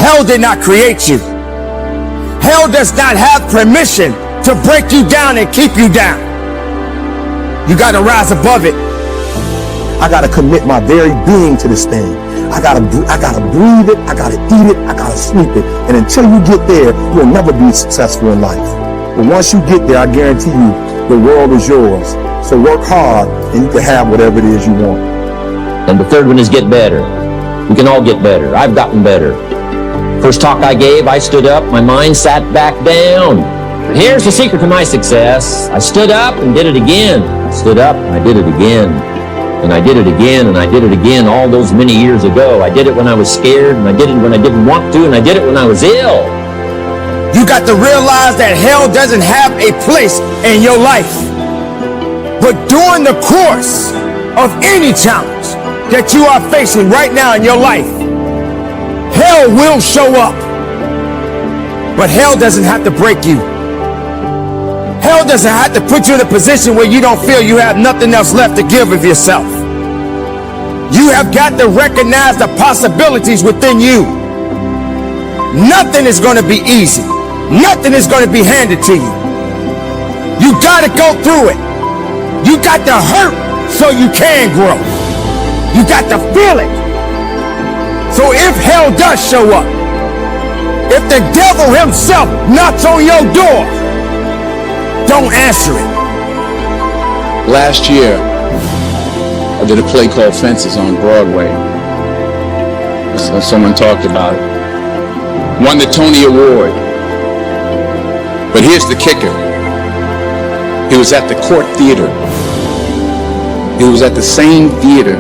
Hell did not create you. Hell does not have permission to break you down and keep you down. You got to rise above it. I got to commit my very being to this thing. I gotta breathe it, I gotta eat it, I gotta sleep it. And until you get there, you'll never be successful in life. But once you get there, I guarantee you, the world is yours. So work hard and you can have whatever it is you want. And the third one is get better. We can all get better. I've gotten better. First talk I gave, I stood up, my mind sat back down. But here's the secret to my success. I stood up and did it again. I stood up and I did it again. And I did it again, and I did it again all those many years ago. I did it when I was scared, and I did it when I didn't want to, and I did it when I was ill. You got to realize that hell doesn't have a place in your life. But during the course of any challenge that you are facing right now in your life, hell will show up. But hell doesn't have to break you. Hell doesn't have to put you in a position where you don't feel you have nothing else left to give of yourself. You have got to recognize the possibilities within you. Nothing is going to be easy. Nothing is going to be handed to you. You got to go through it. You got to hurt so you can grow. You got to feel it. So if hell does show up, if the devil himself knocks on your door, don't answer it. Last year, I did a play called Fences on Broadway. Someone talked about it. Won the Tony Award. But here's the kicker. It was at the Court Theater. It was at the same theater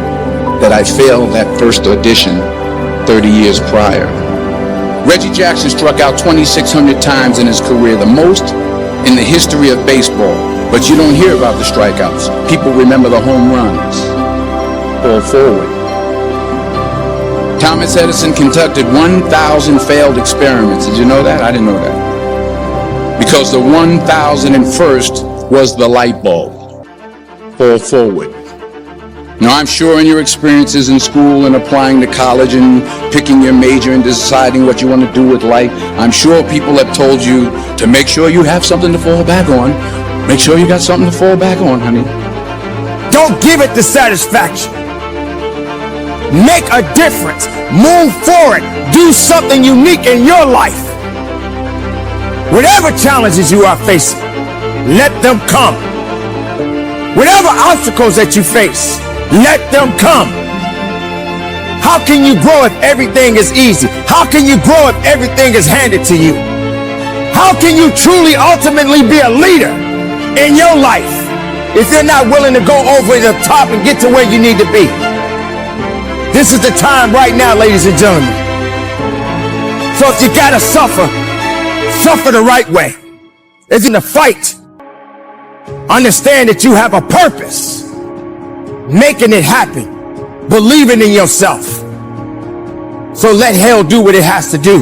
that I failed that first audition 30 years prior. Reggie Jackson struck out 2,600 times in his career, the most in the history of baseball, but you don't hear about the strikeouts. People remember the home runs. Fall forward. Thomas Edison conducted 1,000 failed experiments. Did you know that? I didn't know that. Because the 1,001st was the light bulb. Fall forward. Now, I'm sure in your experiences in school and applying to college and picking your major and deciding what you want to do with life, I'm sure people have told you to make sure you have something to fall back on. Make sure you got something to fall back on, honey. Don't give it the satisfaction. Make a difference. Move forward. Do something unique in your life. Whatever challenges you are facing, let them come. Whatever obstacles that you face, let them come. How can you grow if everything is easy? How can you grow if everything is handed to you? How can you truly ultimately be a leader in your life if you're not willing to go over the top and get to where you need to be? This is the time right now, ladies and gentlemen. So if you gotta suffer, suffer the right way. It's in the fight. Understand that you have a purpose. Making it happen, believing in yourself. So let hell do what it has to do.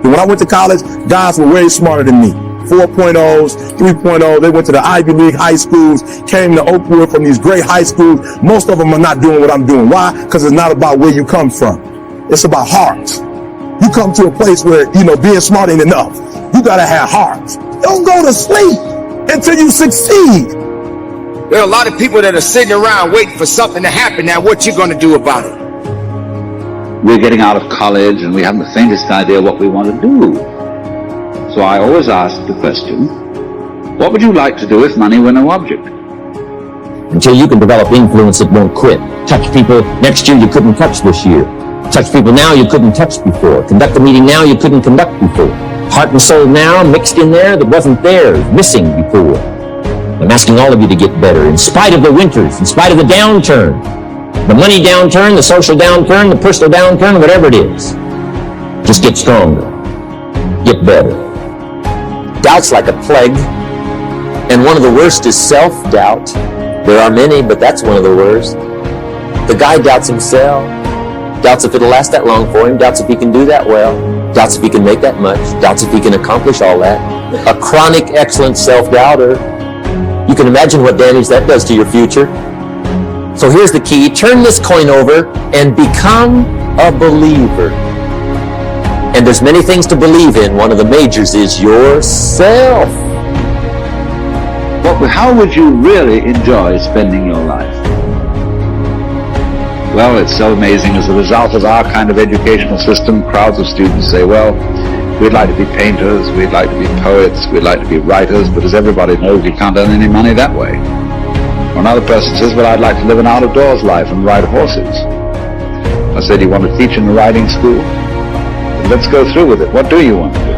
When I went to college, guys were way smarter than me. 4.0s, 3.0, they went to the Ivy League high schools, came to Oakwood from these great high schools. Most of them are not doing what I'm doing. Why? Because it's not about where you come from. It's about heart. You come to a place where, being smart ain't enough. You gotta have heart. Don't go to sleep until you succeed. There are a lot of people that are sitting around waiting for something to happen. Now, what you gonna do about it? We're getting out of college and we haven't the faintest idea what we want to do. So I always ask the question, what would you like to do if money were no object? Until you can develop influence that won't quit. Touch people next year you couldn't touch this year. Touch people now you couldn't touch before. Conduct a meeting now you couldn't conduct before. Heart and soul now mixed in there that wasn't there, missing before. I'm asking all of you to get better, in spite of the winters, in spite of the downturn, the money downturn, the social downturn, the personal downturn, whatever it is. Just get stronger. Get better. Doubt's like a plague, and one of the worst is self-doubt. There are many, but that's one of the worst. The guy doubts himself, doubts if it'll last that long for him, doubts if he can do that well, doubts if he can make that much, doubts if he can accomplish all that. A chronic, excellent self-doubter. You can imagine what damage that does to your future. So here's the key. Turn this coin over and become a believer. And there's many things to believe in. One of the majors is yourself. How would you really enjoy spending your life? Well, it's so amazing. As a result of our kind of educational system, crowds of students say, well, we'd like to be painters, we'd like to be poets, we'd like to be writers, but as everybody knows, you can't earn any money that way. Or another person says, well, I'd like to live an out-of-doors life and ride horses. I said, you want to teach in the riding school? Let's go through with it. What do you want to do?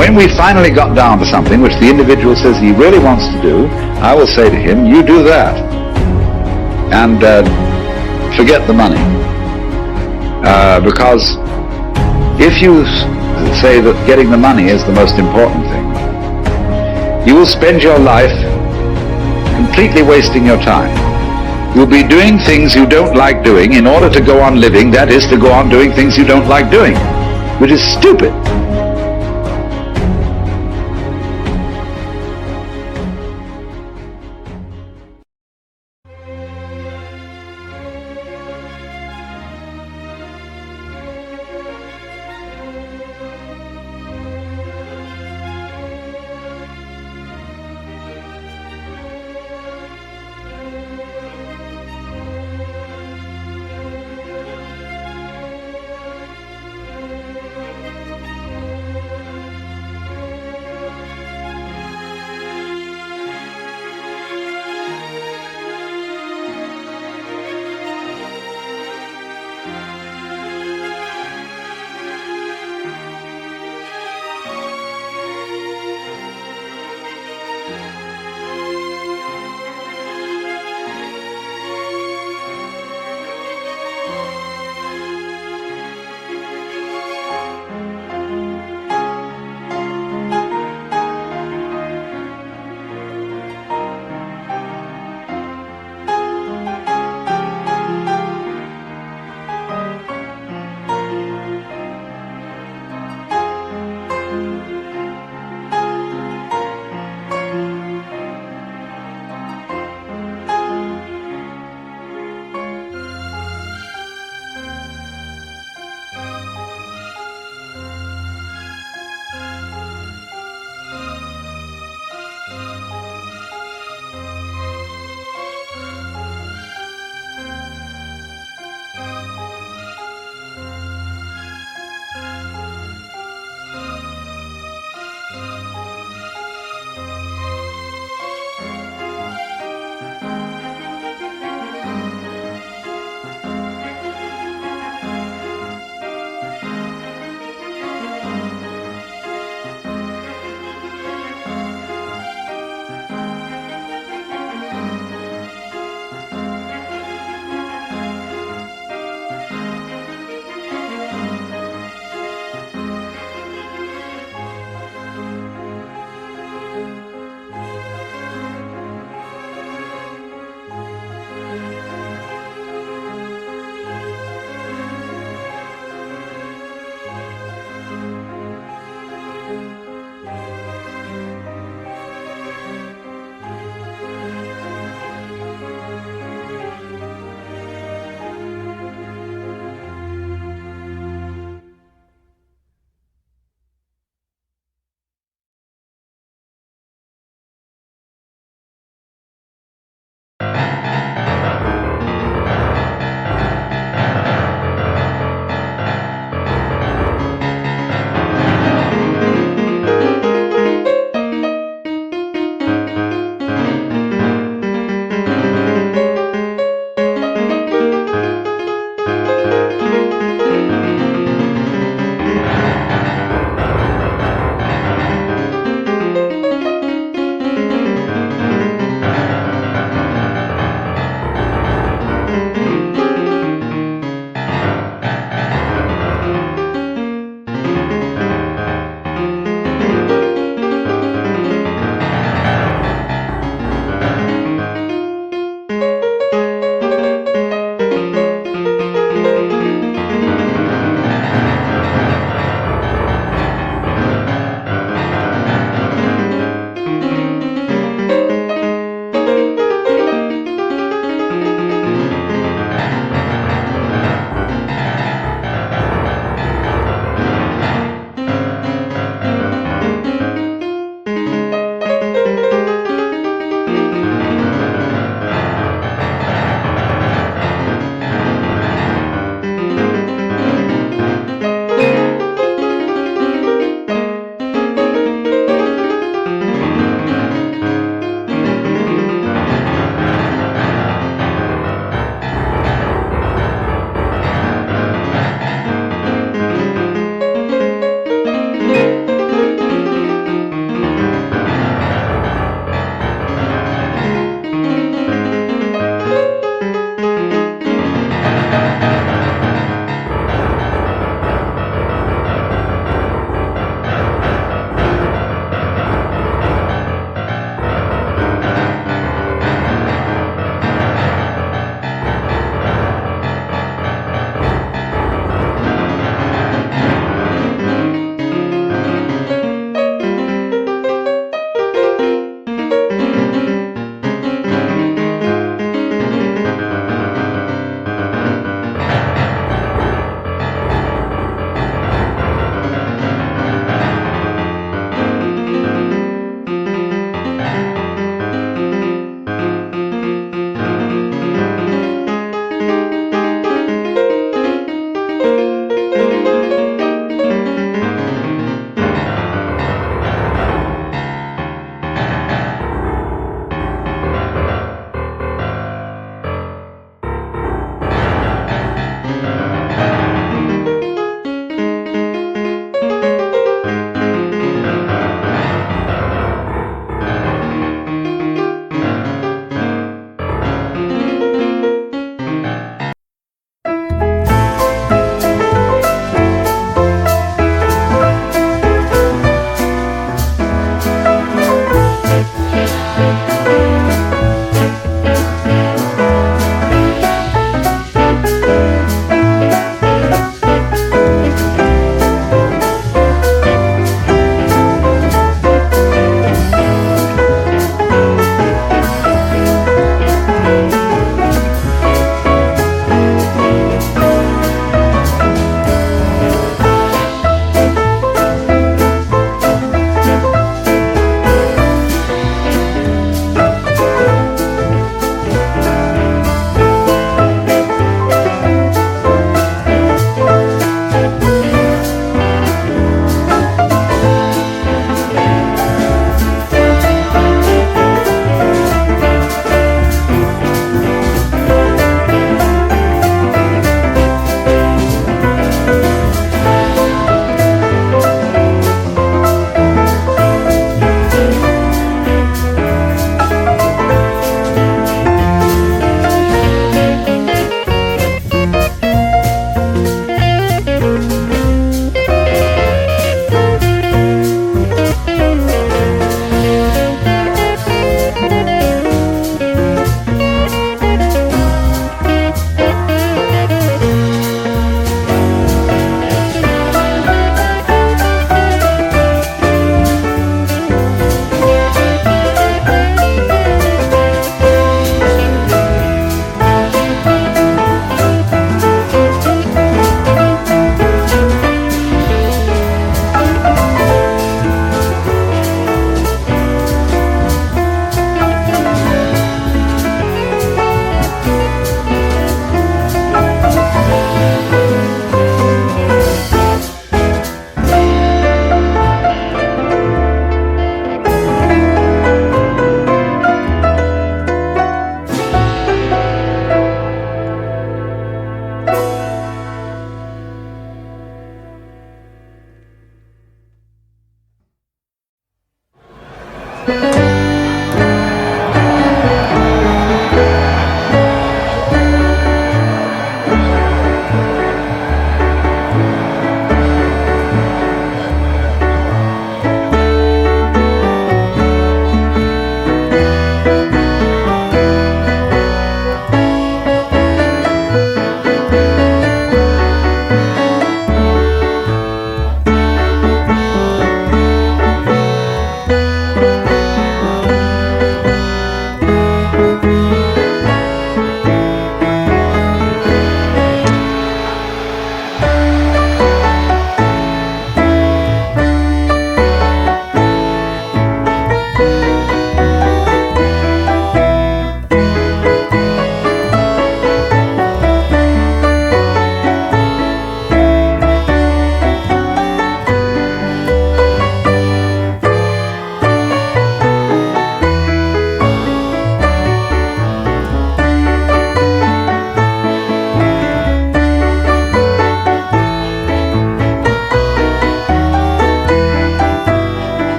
When we finally got down to something which the individual says he really wants to do, I will say to him, you do that. And forget the money. Because if you say that getting the money is the most important thing, you will spend your life completely wasting your time. You'll be doing things you don't like doing in order to go on living, that is, to go on doing things you don't like doing, which is stupid.